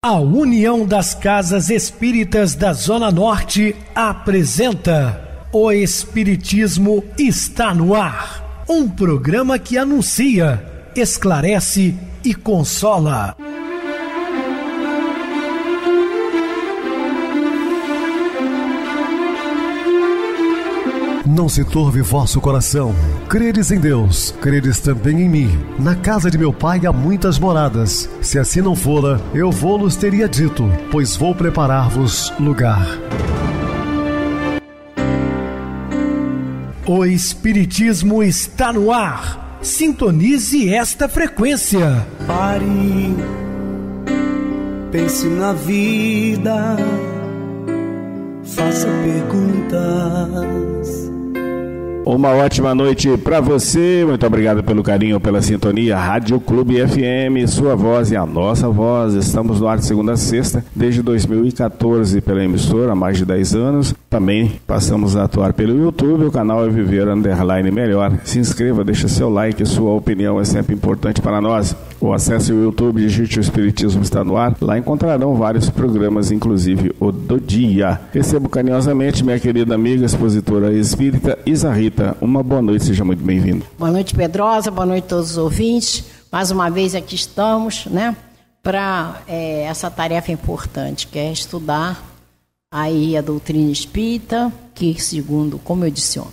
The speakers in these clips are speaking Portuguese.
A União das Casas Espíritas da Zona Norte apresenta O Espiritismo está no ar. Um programa que anuncia, esclarece e consola. Não se turve vosso coração. Credes em Deus, credes também em mim. Na casa de meu pai há muitas moradas. Se assim não fora, eu vou-los teria dito, pois vou preparar-vos lugar. O Espiritismo está no ar. Sintonize esta frequência. Pare, pense na vida, faça perguntas. Uma ótima noite para você, muito obrigado pelo carinho, pela sintonia. Rádio Clube FM, sua voz e a nossa voz. Estamos no ar de segunda a sexta, desde 2014 pela emissora, há mais de 10 anos. Também passamos a atuar pelo YouTube, o canal é Viver _ Melhor. Se inscreva, deixa seu like, sua opinião é sempre importante para nós. Ou acesse o YouTube, digite O Espiritismo está no ar. Lá encontrarão vários programas, inclusive o do dia. Recebo carinhosamente minha querida amiga, expositora espírita Isa Rita. Uma boa noite, seja muito bem-vindo. Boa noite, Pedrosa, boa noite a todos os ouvintes. Mais uma vez aqui estamos, né, para essa tarefa importante, que é estudar aí a doutrina espírita, que segundo, como eu disse ontem,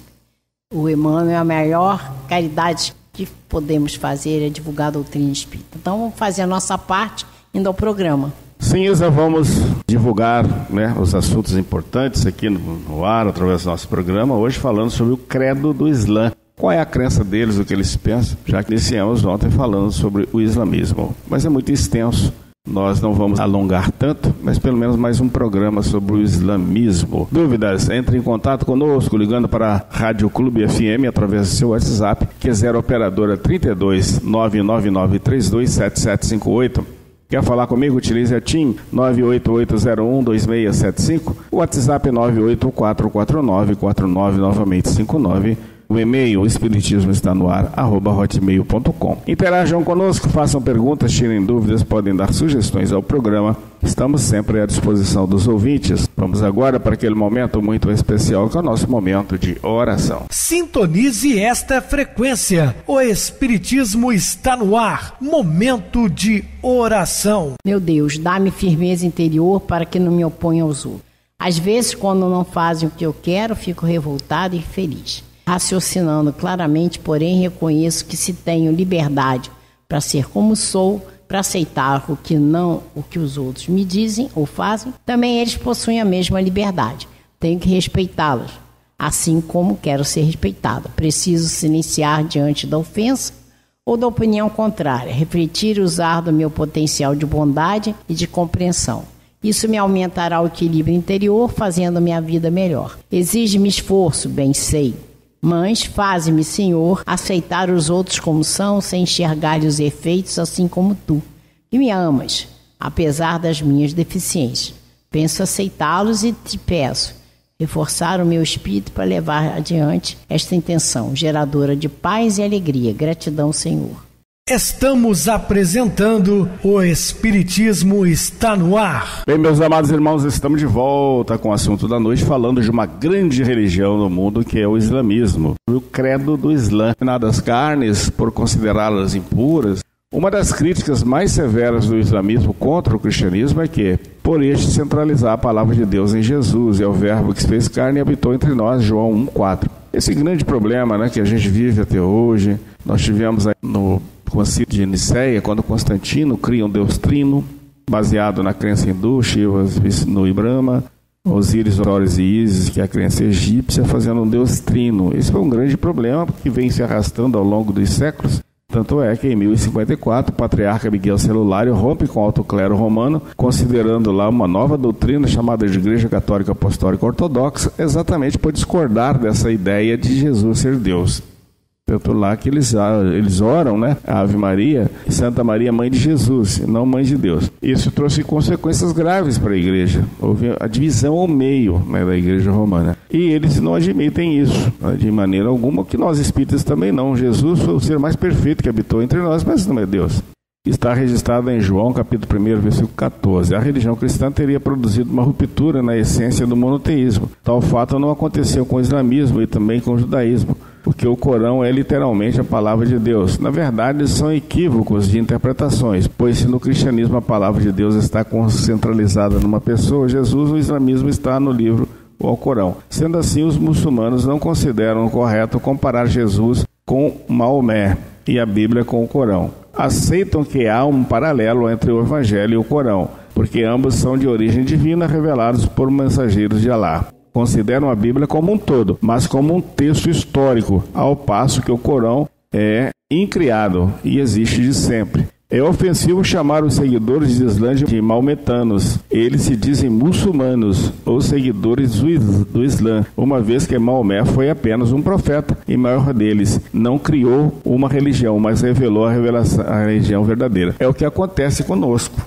o Emmanuel, a maior caridade que podemos fazer é divulgar a doutrina espírita. Então vamos fazer a nossa parte indo ao programa. Sim, Isa, vamos divulgar, né, os assuntos importantes aqui no ar, através do nosso programa, hoje falando sobre o credo do Islã. Qual é a crença deles, o que eles pensam, já que iniciamos ontem falando sobre o islamismo. Mas é muito extenso, nós não vamos alongar tanto, mas pelo menos mais um programa sobre o islamismo. Dúvidas? Entre em contato conosco, ligando para a Rádio Clube FM através do seu WhatsApp, que é 0 operadora 32 999 32 7758. Quer falar comigo? Utilize a TIM 988012675. O WhatsApp é 9844949, novamente 59. O e-mail, espiritismo está no ar, @hotmail.com. Interajam conosco, façam perguntas, tirem dúvidas, podem dar sugestões ao programa. Estamos sempre à disposição dos ouvintes. Vamos agora para aquele momento muito especial, que é o nosso momento de oração. Sintonize esta frequência. O Espiritismo está no ar. Momento de oração. Meu Deus, dá-me firmeza interior para que não me oponha aos outros. Às vezes, quando não fazem o que eu quero, fico revoltado e infeliz. Raciocinando claramente, porém, reconheço que se tenho liberdade para ser como sou, para aceitar o que os outros me dizem ou fazem, também eles possuem a mesma liberdade. Tenho que respeitá-los, assim como quero ser respeitada. Preciso silenciar diante da ofensa ou da opinião contrária, refletir e usar do meu potencial de bondade e de compreensão. Isso me aumentará o equilíbrio interior, fazendo minha vida melhor. Exige-me esforço, bem sei. Mas faze-me, Senhor, aceitar os outros como são, sem enxergar os efeitos, assim como tu, que me amas, apesar das minhas deficiências. Penso aceitá-los e te peço reforçar o meu espírito para levar adiante esta intenção, geradora de paz e alegria. Gratidão, Senhor. Estamos apresentando O Espiritismo está no ar. Bem, meus amados irmãos, estamos de volta com o assunto da noite, falando de uma grande religião no mundo, que é o islamismo. O credo do Islã, das carnes, por considerá-las impuras. Uma das críticas mais severas do islamismo contra o cristianismo é que, por este centralizar a palavra de Deus em Jesus, é o verbo que se fez carne e habitou entre nós, João 1,4. Esse grande problema, né, que a gente vive até hoje, nós tivemos aí no Concílio de Nicéia, quando Constantino cria um Deus trino, baseado na crença hindu, Shiva, Vishnu e Brahma, Osíris, Horus e Ísis, que é a crença egípcia, fazendo um Deus trino. Esse foi um grande problema que vem se arrastando ao longo dos séculos. Tanto é que em 1054 o patriarca Miguel Celulário rompe com o alto clero romano, considerando lá uma nova doutrina chamada de Igreja Católica Apostólica Ortodoxa, exatamente por discordar dessa ideia de Jesus ser Deus. Tanto lá que eles oram, né, a Ave Maria, Santa Maria, Mãe de Jesus, e não Mãe de Deus. Isso trouxe consequências graves para a igreja. Houve a divisão ao meio, né, da igreja romana. E eles não admitem isso, de maneira alguma, que nós espíritas também não. Jesus foi o ser mais perfeito que habitou entre nós, mas não é Deus. está registrada em João, capítulo 1, versículo 14. A religião cristã teria produzido uma ruptura na essência do monoteísmo. Tal fato não aconteceu com o islamismo e também com o judaísmo, porque o Corão é literalmente a palavra de Deus. Na verdade, são equívocos de interpretações, pois se no cristianismo a palavra de Deus está concentralizada numa pessoa, Jesus, no islamismo está no livro ou ao Corão. Sendo assim, os muçulmanos não consideram correto comparar Jesus com Maomé e a Bíblia com o Corão. Aceitam que há um paralelo entre o Evangelho e o Corão, porque ambos são de origem divina, revelados por mensageiros de Alá. Consideram a Bíblia como um todo, mas como um texto histórico, ao passo que o Corão é incriado e existe de sempre. É ofensivo chamar os seguidores de Islã de maometanos. Eles se dizem muçulmanos ou seguidores do Islã, uma vez que Maomé foi apenas um profeta e maior deles. Não criou uma religião, mas revelou a religião verdadeira. É o que acontece conosco.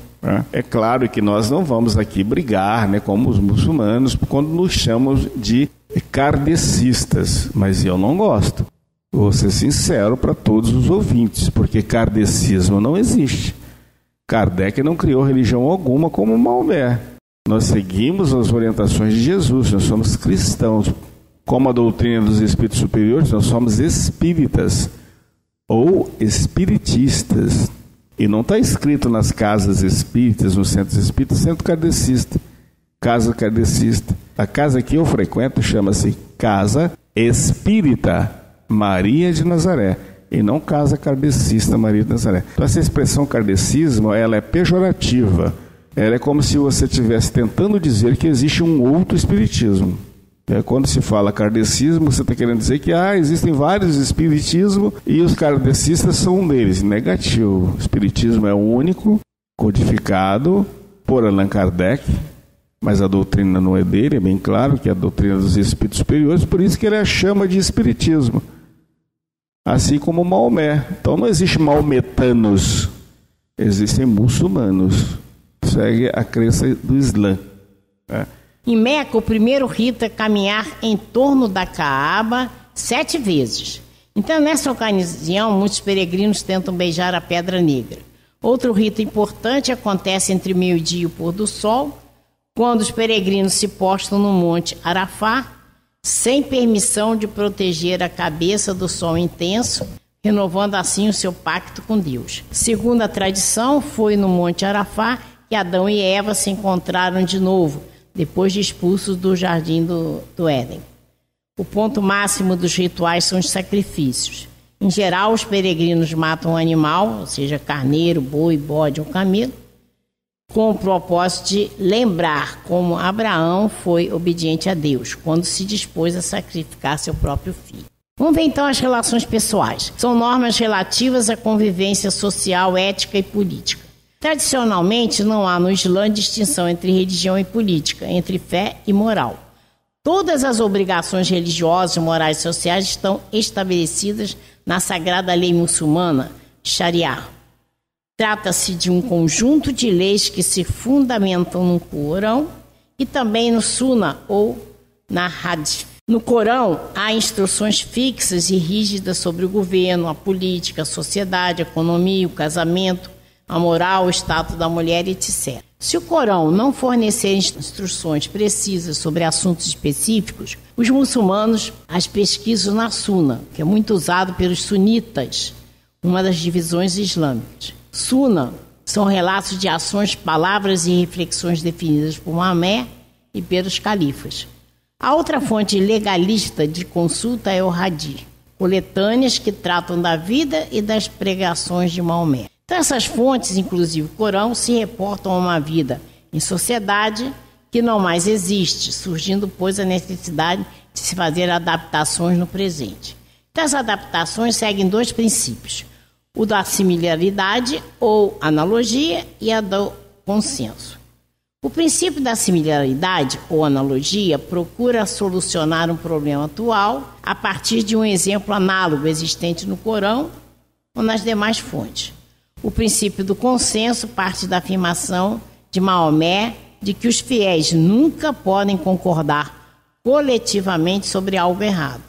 É claro que nós não vamos aqui brigar, como os muçulmanos, quando nos chamamos de kardecistas, mas eu não gosto. Vou ser sincero para todos os ouvintes, porque kardecismo não existe. Kardec não criou religião alguma como Maomé. Nós seguimos as orientações de Jesus, nós somos cristãos. Como a doutrina dos espíritos superiores, nós somos espíritas ou espiritistas. E não está escrito nas casas espíritas, nos centros espíritas, centro kardecista, casa kardecista. A casa que eu frequento chama-se Casa Espírita Maria de Nazaré, e não Casa Kardecista Maria de Nazaré. Então essa expressão kardecismo, ela é pejorativa. Ela é como se você estivesse tentando dizer que existe um outro espiritismo. Quando se fala kardecismo, você está querendo dizer que existem vários espiritismos e os kardecistas são um deles. Negativo. O espiritismo é único, codificado por Allan Kardec, mas a doutrina não é dele, é bem claro que é a doutrina dos espíritos superiores, por isso que ele a chama de espiritismo. Assim como Maomé. Então não existe maometanos, existem muçulmanos. Segue a crença do Islã. Em Meca, o primeiro rito é caminhar em torno da Caaba 7 vezes. Então, nessa ocasião, muitos peregrinos tentam beijar a Pedra Negra. Outro rito importante acontece entre meio-dia e o pôr do sol, quando os peregrinos se postam no Monte Arafá, sem permissão de proteger a cabeça do sol intenso, renovando assim o seu pacto com Deus. Segundo a tradição, foi no Monte Arafá que Adão e Eva se encontraram de novo, depois de expulsos do jardim do Éden. O ponto máximo dos rituais são os sacrifícios. Em geral, os peregrinos matam um animal, ou seja, carneiro, boi, bode ou camelo, com o propósito de lembrar como Abraão foi obediente a Deus, quando se dispôs a sacrificar seu próprio filho. Vamos ver então as relações pessoais. São normas relativas à convivência social, ética e política. Tradicionalmente, não há no Islã distinção entre religião e política, entre fé e moral. Todas as obrigações religiosas, morais e sociais estão estabelecidas na sagrada lei muçulmana, Sharia. Trata-se de um conjunto de leis que se fundamentam no Corão e também no Sunna ou na Hadith. No Corão, há instruções fixas e rígidas sobre o governo, a política, a sociedade, a economia, o casamento, a moral, o status da mulher, etc. Se o Corão não fornecer instruções precisas sobre assuntos específicos, os muçulmanos as pesquisam na Sunna, que é muito usado pelos sunitas, uma das divisões islâmicas. Sunna são relatos de ações, palavras e reflexões definidas por Maomé e pelos califas. A outra fonte legalista de consulta é o Hadith, coletâneas que tratam da vida e das pregações de Maomé. Então essas fontes, inclusive o Corão, se reportam a uma vida em sociedade que não mais existe, surgindo, pois, a necessidade de se fazer adaptações no presente. Então as adaptações seguem 2 princípios: o da similaridade ou analogia e a do consenso. O princípio da similaridade ou analogia procura solucionar um problema atual a partir de um exemplo análogo existente no Corão ou nas demais fontes. O princípio do consenso parte da afirmação de Maomé de que os fiéis nunca podem concordar coletivamente sobre algo errado.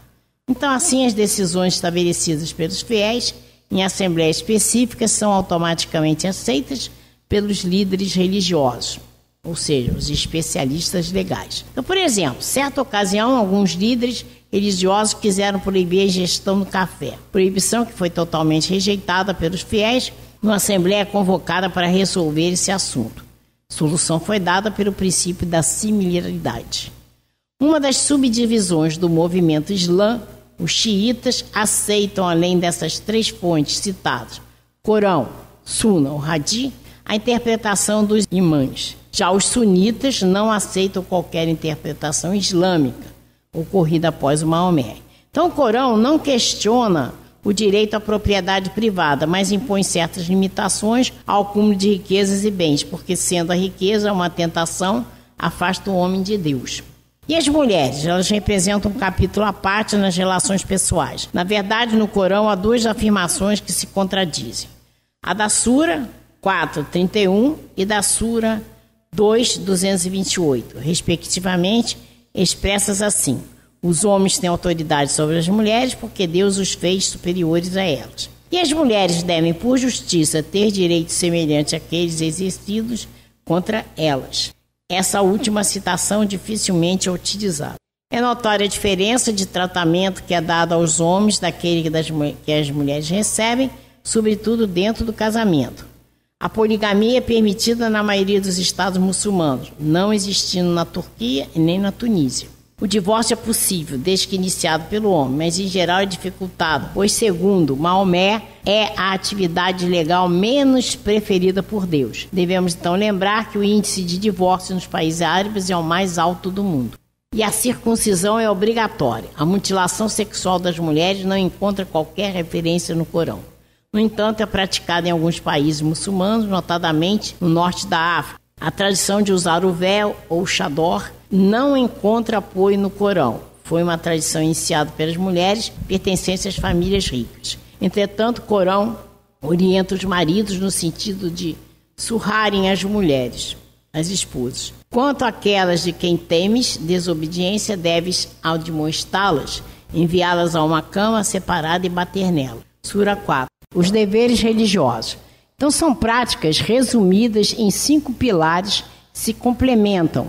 Então, assim, as decisões estabelecidas pelos fiéis em assembleias específicas são automaticamente aceitas pelos líderes religiosos, ou seja, os especialistas legais. Então, por exemplo, certa ocasião, alguns líderes religiosos quiseram proibir a ingestão do café, proibição que foi totalmente rejeitada pelos fiéis numa assembleia convocada para resolver esse assunto. A solução foi dada pelo princípio da similaridade. Uma das subdivisões do movimento islã, os xiitas, aceitam, além dessas 3 fontes citadas, Corão, Suna ou Hadith, a interpretação dos imãs. Já os sunitas não aceitam qualquer interpretação islâmica ocorrida após o Maomé. Então o Corão não questiona o direito à propriedade privada, mas impõe certas limitações ao acúmulo de riquezas e bens, porque sendo a riqueza uma tentação, afasta o homem de Deus. E as mulheres, elas representam um capítulo à parte nas relações pessoais. Na verdade, no Corão há 2 afirmações que se contradizem. A da Sura 4:31 e da Sura 2:228, respectivamente, expressas assim: os homens têm autoridade sobre as mulheres porque Deus os fez superiores a elas. E as mulheres devem, por justiça, ter direitos semelhantes àqueles exercidos contra elas. Essa última citação dificilmente é utilizada. É notória a diferença de tratamento que é dado aos homens daquele que as mulheres recebem, sobretudo dentro do casamento. A poligamia é permitida na maioria dos estados muçulmanos, não existindo na Turquia e nem na Tunísia. O divórcio é possível, desde que iniciado pelo homem, mas em geral é dificultado, pois, segundo Maomé, é a atividade legal menos preferida por Deus. Devemos então lembrar que o índice de divórcio nos países árabes é o mais alto do mundo. E a circuncisão é obrigatória. A mutilação sexual das mulheres não encontra qualquer referência no Corão. No entanto, é praticada em alguns países muçulmanos, notadamente no norte da África. A tradição de usar o véu ou chador não encontra apoio no Corão. Foi uma tradição iniciada pelas mulheres pertencentes às famílias ricas. Entretanto, o Corão orienta os maridos no sentido de surrarem as mulheres, as esposas. Quanto àquelas de quem temes desobediência, deves admoestá-las, enviá-las a uma cama separada e bater nela. Sura 4. Os deveres religiosos. Então, são práticas resumidas em 5 pilares que se complementam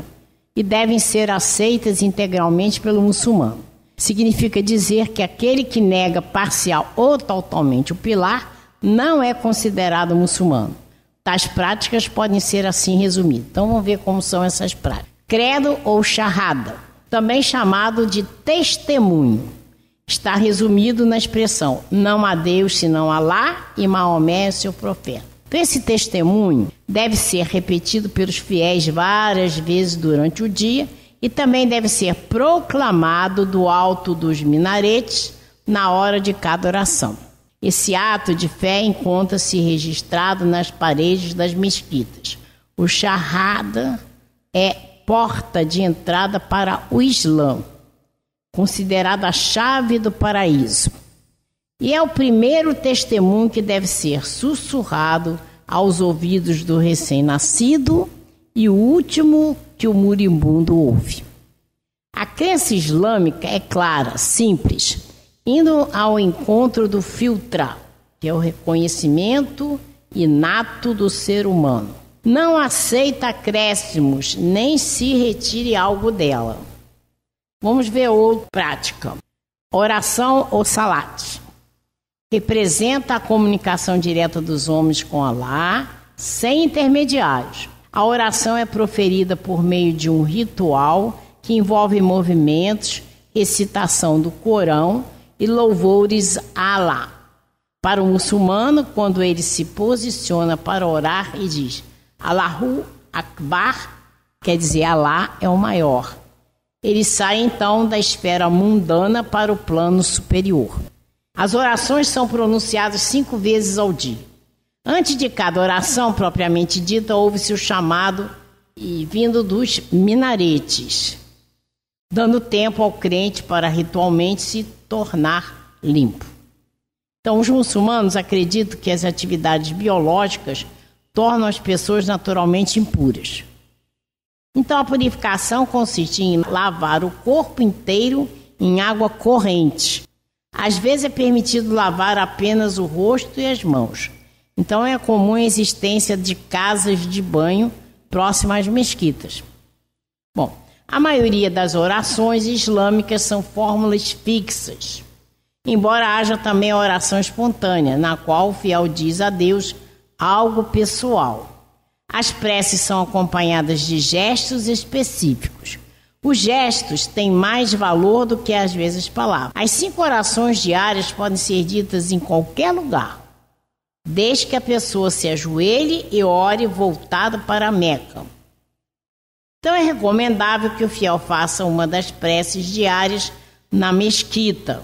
e devem ser aceitas integralmente pelo muçulmano. Significa dizer que aquele que nega parcial ou totalmente o pilar não é considerado muçulmano. Tais práticas podem ser assim resumidas. Então, vamos ver como são essas práticas. Credo ou charrada, também chamado de testemunho, está resumido na expressão: não há Deus senão Alá e Maomé é seu profeta. Então, esse testemunho deve ser repetido pelos fiéis várias vezes durante o dia e também deve ser proclamado do alto dos minaretes na hora de cada oração. Esse ato de fé encontra-se registrado nas paredes das mesquitas. O charrada é porta de entrada para o Islã, considerado a chave do paraíso. E é o primeiro testemunho que deve ser sussurrado aos ouvidos do recém-nascido e o último que o moribundo ouve. A crença islâmica é clara, simples, indo ao encontro do filtra, que é o reconhecimento inato do ser humano. Não aceita acréscimos, nem se retire algo dela. Vamos ver outra prática. Oração ou salat. Representa a comunicação direta dos homens com Alá, sem intermediários. A oração é proferida por meio de um ritual que envolve movimentos, recitação do Corão e louvores a Alá. Para o muçulmano, quando ele se posiciona para orar e diz Allahu Akbar, quer dizer Alá é o maior. Ele sai então da esfera mundana para o plano superior. As orações são pronunciadas 5 vezes ao dia. Antes de cada oração propriamente dita, ouve-se o chamado vindo dos minaretes, dando tempo ao crente para ritualmente se tornar limpo. Então, os muçulmanos acreditam que as atividades biológicas tornam as pessoas naturalmente impuras. Então, a purificação consiste em lavar o corpo inteiro em água corrente. Às vezes é permitido lavar apenas o rosto e as mãos. Então é comum a existência de casas de banho próximas às mesquitas. Bom, a maioria das orações islâmicas são fórmulas fixas, embora haja também a oração espontânea, na qual o fiel diz a Deus algo pessoal. As preces são acompanhadas de gestos específicos. Os gestos têm mais valor do que às vezes palavras. As 5 orações diárias podem ser ditas em qualquer lugar, desde que a pessoa se ajoelhe e ore voltado para a Meca. Então é recomendável que o fiel faça uma das preces diárias na mesquita,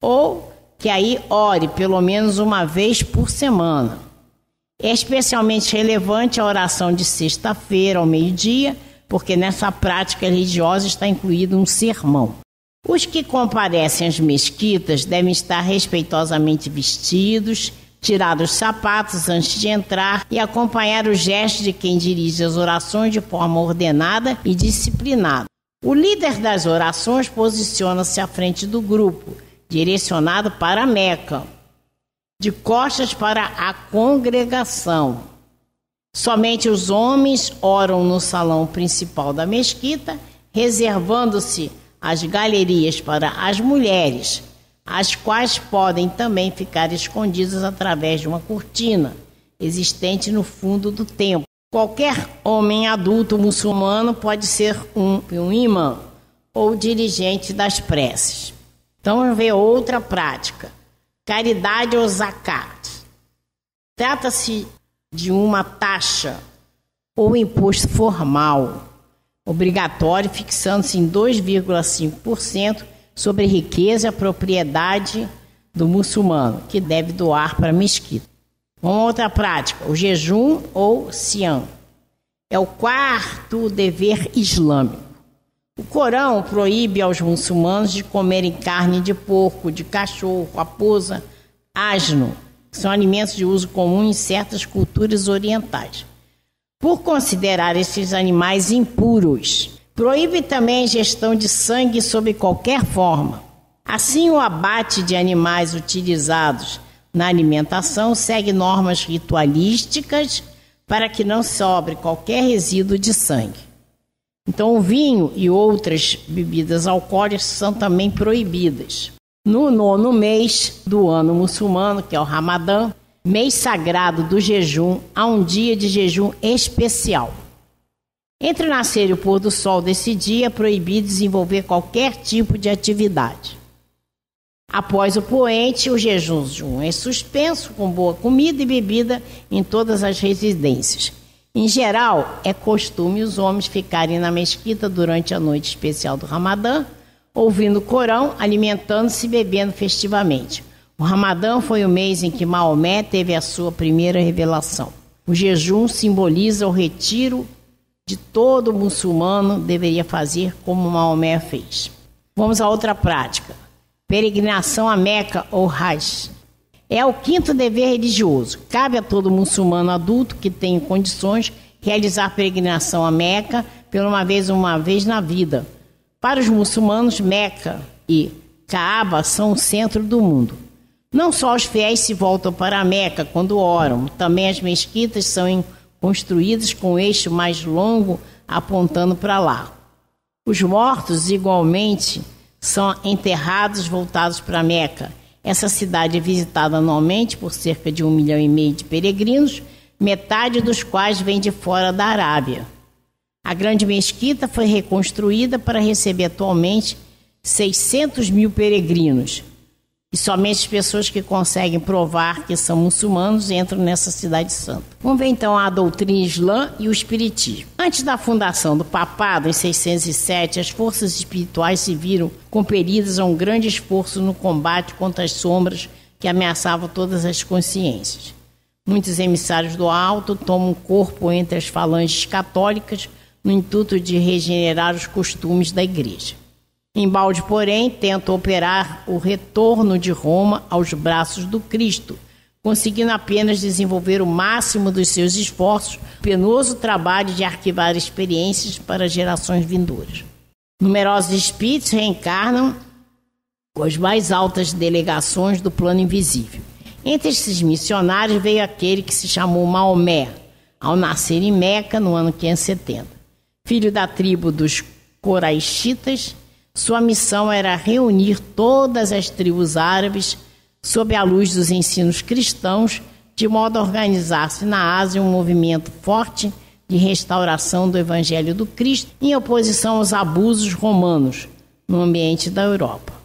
ou que aí ore pelo menos uma vez por semana. É especialmente relevante a oração de sexta-feira ao meio-dia, porque nessa prática religiosa está incluído um sermão. Os que comparecem às mesquitas devem estar respeitosamente vestidos, tirar os sapatos antes de entrar e acompanhar os gestos de quem dirige as orações de forma ordenada e disciplinada. O líder das orações posiciona-se à frente do grupo, direcionado para a Meca, de costas para a congregação. Somente os homens oram no salão principal da mesquita, reservando-se as galerias para as mulheres, as quais podem também ficar escondidas através de uma cortina existente no fundo do templo. Qualquer homem adulto muçulmano pode ser um imã ou dirigente das preces. Então vamos ver outra prática. Caridade ou zakat. Trata-se de uma taxa ou imposto formal, obrigatório, fixando-se em 2,5% sobre riqueza e a propriedade do muçulmano, que deve doar para a mesquita. Uma outra prática, o jejum ou siam. É o 4º dever islâmico. O Corão proíbe aos muçulmanos de comerem carne de porco, de cachorro, raposa, asno, que são alimentos de uso comum em certas culturas orientais, por considerar esses animais impuros. Proíbe também a ingestão de sangue sob qualquer forma. Assim, o abate de animais utilizados na alimentação segue normas ritualísticas para que não sobre qualquer resíduo de sangue. Então, o vinho e outras bebidas alcoólicas são também proibidas. No 9º mês do ano muçulmano, que é o Ramadã, mês sagrado do jejum, há um dia de jejum especial. Entre o nascer e o pôr do sol desse dia, é proibido desenvolver qualquer tipo de atividade. Após o poente, o jejum é suspenso com boa comida e bebida em todas as residências. Em geral, é costume os homens ficarem na mesquita durante a noite especial do Ramadã, ouvindo o Corão, alimentando-se e bebendo festivamente. O Ramadã foi o mês em que Maomé teve a sua primeira revelação. O jejum simboliza o retiro de todo muçulmano deveria fazer como Maomé fez. Vamos a outra prática. Peregrinação a Meca ou Hajj. É o 5º dever religioso. Cabe a todo muçulmano adulto que tenha condições realizar peregrinação a Meca pelo menos uma vez na vida. Para os muçulmanos, Meca e Kaaba são o centro do mundo. Não só os fiéis se voltam para a Meca quando oram, também as mesquitas são construídas com o eixo mais longo apontando para lá. Os mortos, igualmente, são enterrados voltados para Meca. Essa cidade é visitada anualmente por cerca de 1,5 milhão de peregrinos, metade dos quais vem de fora da Arábia. A grande mesquita foi reconstruída para receber atualmente 600 mil peregrinos. E somente as pessoas que conseguem provar que são muçulmanos entram nessa cidade santa. Vamos ver então a doutrina islã e o espiritismo. Antes da fundação do papado, em 607, as forças espirituais se viram compelidas a um grande esforço no combate contra as sombras que ameaçavam todas as consciências. Muitos emissários do alto tomam corpo entre as falanges católicas no intuito de regenerar os costumes da igreja. Embalde, porém, tenta operar o retorno de Roma aos braços do Cristo, conseguindo apenas desenvolver o máximo dos seus esforços, o penoso trabalho de arquivar experiências para gerações vindouras. Numerosos espíritos reencarnam com as mais altas delegações do plano invisível. Entre esses missionários veio aquele que se chamou Maomé, ao nascer em Meca no ano 570. Filho da tribo dos Coraixitas, sua missão era reunir todas as tribos árabes sob a luz dos ensinos cristãos, de modo a organizar-se na Ásia um movimento forte de restauração do Evangelho do Cristo em oposição aos abusos romanos no ambiente da Europa.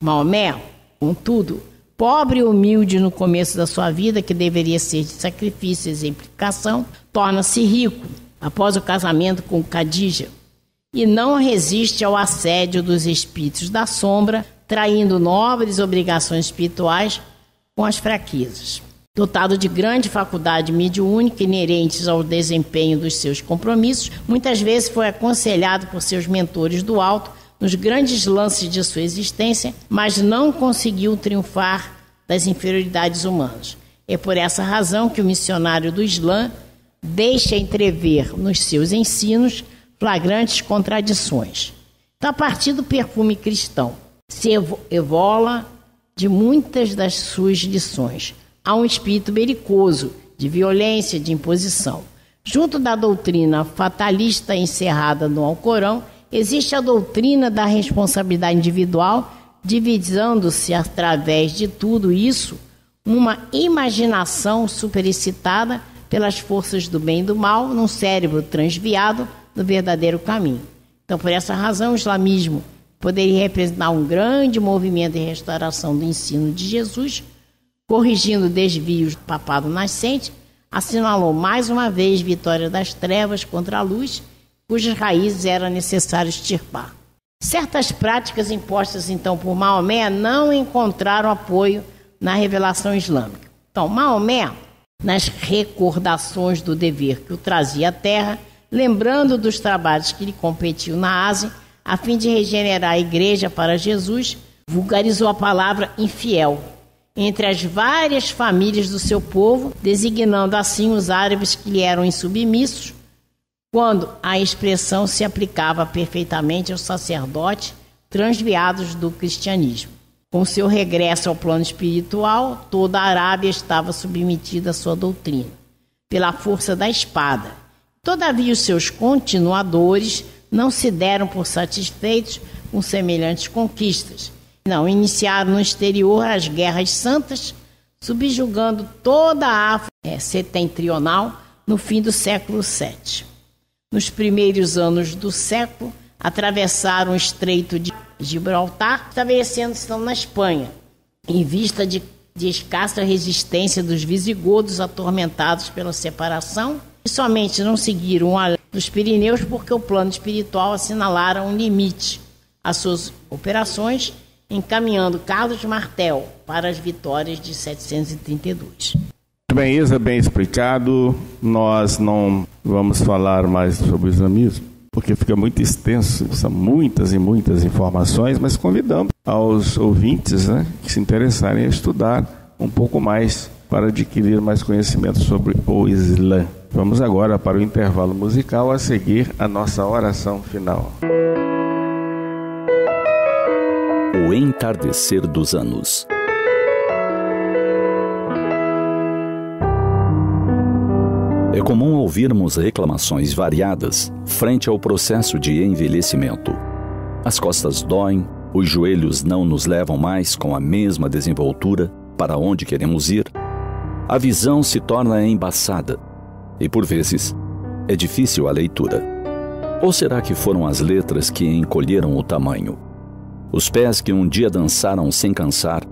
Maomé, contudo, pobre e humilde no começo da sua vida, que deveria ser de sacrifício e exemplificação, torna-se rico após o casamento com Khadija e não resiste ao assédio dos espíritos da sombra, traindo nobres obrigações espirituais com as fraquezas. Dotado de grande faculdade mediúnica inerentes ao desempenho dos seus compromissos, muitas vezes foi aconselhado por seus mentores do alto nos grandes lances de sua existência, mas não conseguiu triunfar das inferioridades humanas. É por essa razão que o missionário do Islã deixa entrever nos seus ensinos flagrantes contradições. Então, a partir do perfume cristão, se evola de muitas das suas lições. Há um espírito belicoso, de violência, de imposição. Junto da doutrina fatalista encerrada no Alcorão, existe a doutrina da responsabilidade individual, divisando-se através de tudo isso uma imaginação superexcitada pelas forças do bem e do mal num cérebro transviado do verdadeiro caminho. Então, por essa razão, o islamismo poderia representar um grande movimento de restauração do ensino de Jesus, corrigindo desvios do papado nascente, assinalou mais uma vez vitória das trevas contra a luz, cujas raízes era necessário extirpar. Certas práticas impostas então por Maomé não encontraram apoio na revelação islâmica. Então, Maomé, nas recordações do dever que o trazia à terra, lembrando dos trabalhos que lhe competiam na Ásia, a fim de regenerar a igreja para Jesus, vulgarizou a palavra infiel entre as várias famílias do seu povo, designando assim os árabes que lhe eram insubmissos, quando a expressão se aplicava perfeitamente aos sacerdotes transviados do cristianismo. Com seu regresso ao plano espiritual, toda a Arábia estava submetida à sua doutrina, pela força da espada. Todavia, os seus continuadores não se deram por satisfeitos com semelhantes conquistas. Não, iniciaram no exterior as guerras santas, subjugando toda a África setentrional no fim do século VII. Nos primeiros anos do século, atravessaram o Estreito de Gibraltar, estabelecendo-se na Espanha, em vista de escassa resistência dos visigodos atormentados pela separação, e somente não seguiram a lei dos Pirineus porque o plano espiritual assinalara um limite às suas operações, encaminhando Carlos Martel para as vitórias de 732. Muito bem, Isa, bem explicado. Nós não vamos falar mais sobre o islamismo, porque fica muito extenso, são muitas e muitas informações, mas convidamos aos ouvintes, que se interessarem a estudar um pouco mais para adquirir mais conhecimento sobre o Islã. Vamos agora para o intervalo musical, a seguir a nossa oração final. O entardecer dos anos. É comum ouvirmos reclamações variadas frente ao processo de envelhecimento. As costas doem, os joelhos não nos levam mais com a mesma desenvoltura para onde queremos ir. A visão se torna embaçada e, por vezes, é difícil a leitura. Ou será que foram as letras que encolheram o tamanho? Os pés que um dia dançaram sem cansar,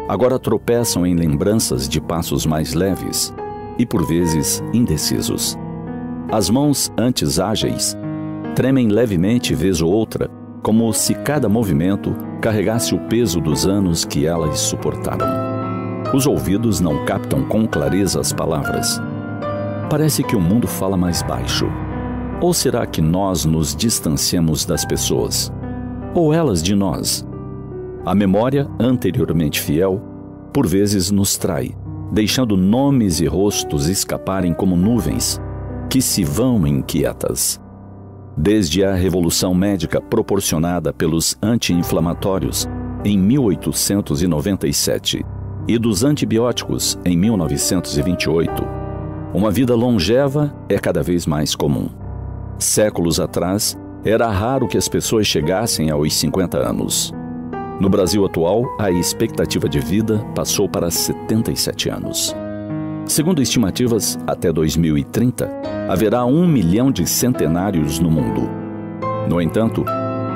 agora tropeçam em lembranças de passos mais leves e, por vezes, indecisos. As mãos, antes ágeis, tremem levemente vez ou outra, como se cada movimento carregasse o peso dos anos que elas suportaram. Os ouvidos não captam com clareza as palavras. Parece que o mundo fala mais baixo. Ou será que nós nos distanciamos das pessoas? Ou elas de nós? A memória, anteriormente fiel, por vezes nos trai, deixando nomes e rostos escaparem como nuvens que se vão inquietas. Desde a revolução médica proporcionada pelos anti-inflamatórios, em 1897 e dos antibióticos em 1928, uma vida longeva é cada vez mais comum. Séculos atrás, era raro que as pessoas chegassem aos 50 anos. No Brasil atual, a expectativa de vida passou para 77 anos. Segundo estimativas, até 2030, haverá 1 milhão de centenários no mundo. No entanto,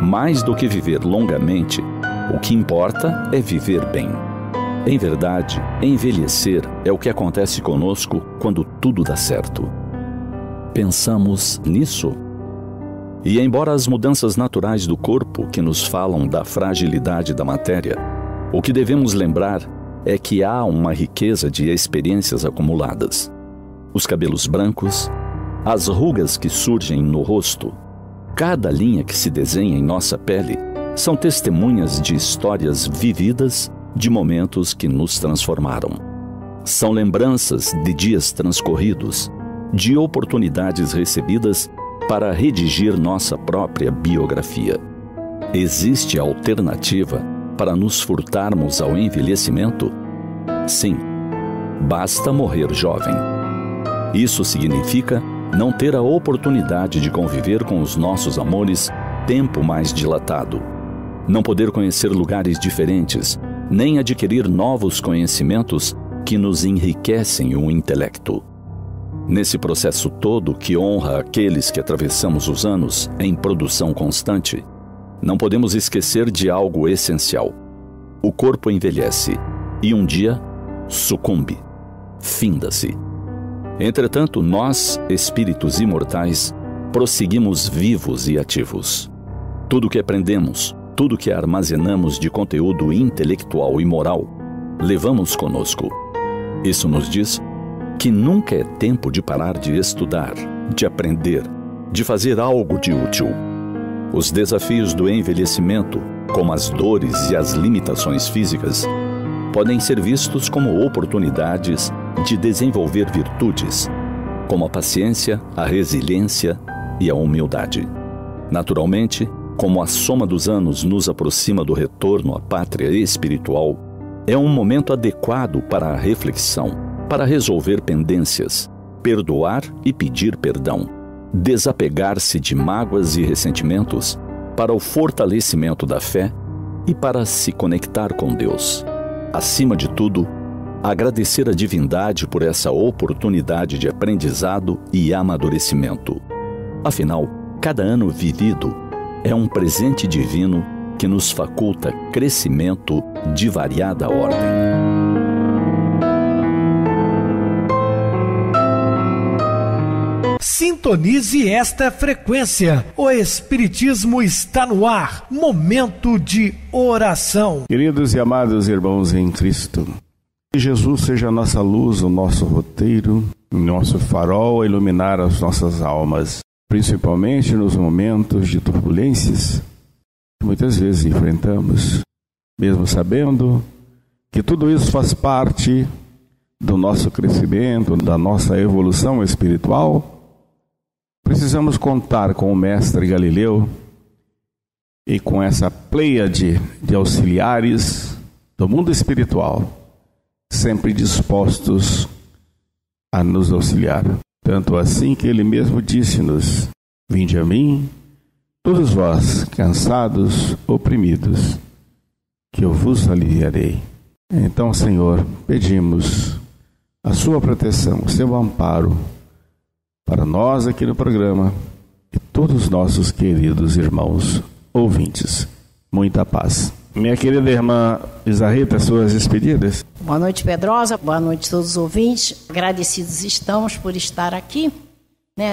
mais do que viver longamente, o que importa é viver bem. Em verdade, envelhecer é o que acontece conosco quando tudo dá certo. Pensamos nisso? E embora as mudanças naturais do corpo que nos falam da fragilidade da matéria, o que devemos lembrar é que há uma riqueza de experiências acumuladas. Os cabelos brancos, as rugas que surgem no rosto, cada linha que se desenha em nossa pele, são testemunhas de histórias vividas, de momentos que nos transformaram. São lembranças de dias transcorridos, de oportunidades recebidas para redigir nossa própria biografia. Existe alternativa para nos furtarmos ao envelhecimento? Sim, basta morrer jovem. Isso significa não ter a oportunidade de conviver com os nossos amores tempo mais dilatado, não poder conhecer lugares diferentes, nem adquirir novos conhecimentos que nos enriquecem o intelecto. Nesse processo todo que honra aqueles que atravessamos os anos em produção constante, não podemos esquecer de algo essencial. O corpo envelhece e um dia sucumbe, finda-se. Entretanto, nós, espíritos imortais, prosseguimos vivos e ativos. Tudo que aprendemos, tudo que armazenamos de conteúdo intelectual e moral, levamos conosco. Isso nos diz que nunca é tempo de parar de estudar, de aprender, de fazer algo de útil. Os desafios do envelhecimento, como as dores e as limitações físicas, podem ser vistos como oportunidades de desenvolver virtudes, como a paciência, a resiliência e a humildade. Naturalmente, como a soma dos anos nos aproxima do retorno à pátria espiritual, é um momento adequado para a reflexão, para resolver pendências, perdoar e pedir perdão, desapegar-se de mágoas e ressentimentos para o fortalecimento da fé e para se conectar com Deus. Acima de tudo, agradecer a divindade por essa oportunidade de aprendizado e amadurecimento. Afinal, cada ano vivido é um presente divino que nos faculta crescimento de variada ordem. Sintonize esta frequência. O Espiritismo está no ar. Momento de oração. Queridos e amados irmãos em Cristo, que Jesus seja a nossa luz, o nosso roteiro, o nosso farol a iluminar as nossas almas, principalmente nos momentos de turbulências que muitas vezes enfrentamos, mesmo sabendo que tudo isso faz parte do nosso crescimento, da nossa evolução espiritual. Precisamos contar com o mestre Galileu e com essa pleiade de auxiliares do mundo espiritual, sempre dispostos a nos auxiliar. Tanto assim que ele mesmo disse-nos: vinde a mim, todos vós cansados, oprimidos, que eu vos aliviarei. Então, Senhor, pedimos a sua proteção, o seu amparo, para nós aqui no programa e todos os nossos queridos irmãos ouvintes. Muita paz. Minha querida irmã Isarrita, suas despedidas. Boa noite, Pedrosa. Boa noite a todos os ouvintes. Agradecidos estamos por estar aqui,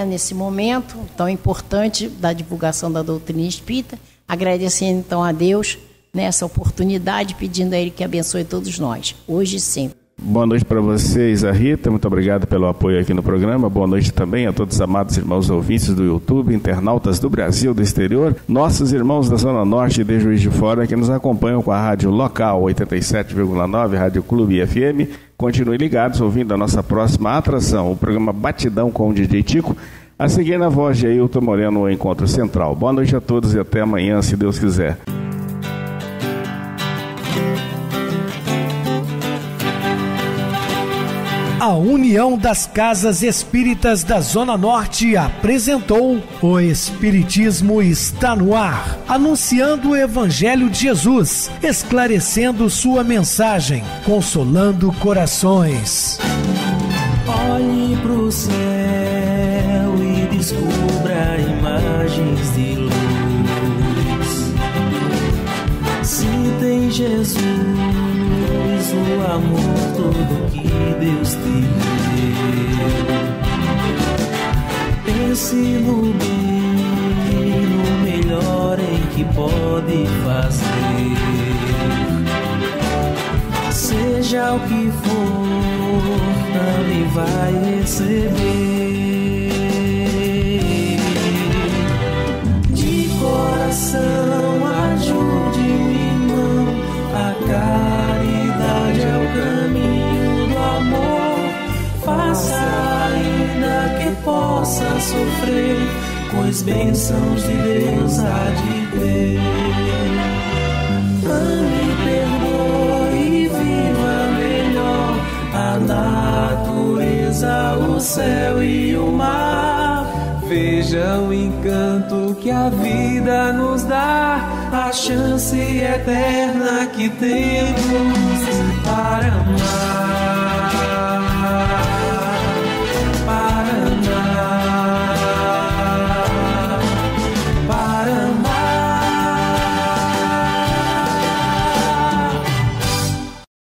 nesse momento tão importante da divulgação da doutrina espírita. Agradecendo então a Deus nessa oportunidade, pedindo a Ele que abençoe todos nós, hoje e sempre. Boa noite para você, Isarrita. Muito obrigado pelo apoio aqui no programa. Boa noite também a todos os amados irmãos ouvintes do YouTube, internautas do Brasil, do exterior, nossos irmãos da Zona Norte e de Juiz de Fora que nos acompanham com a rádio local 87,9, Rádio Clube FM. Continuem ligados ouvindo a nossa próxima atração, o programa Batidão com o DJ Tico, a seguir na voz de Ailton Moreno, o Encontro Central. Boa noite a todos e até amanhã, se Deus quiser. A União das Casas Espíritas da Zona Norte apresentou O Espiritismo Está no Ar, anunciando o Evangelho de Jesus, esclarecendo sua mensagem, consolando corações. Olhe pro céu e descubra imagens de luz. Se tem Jesus, o amor todo que Deus te deu. Pense no bem, no melhor em que pode fazer. Seja o que for, também vai receber. De coração, ajude-me, irmão, a caridade é o caminho do amor. Faça ainda que possa sofrer, pois bênçãos de Deus há de ter. Ame, perdoe e viva melhor a natureza, o céu e o mar. Veja o encanto que a vida nos dá, a chance eterna que temos para amar.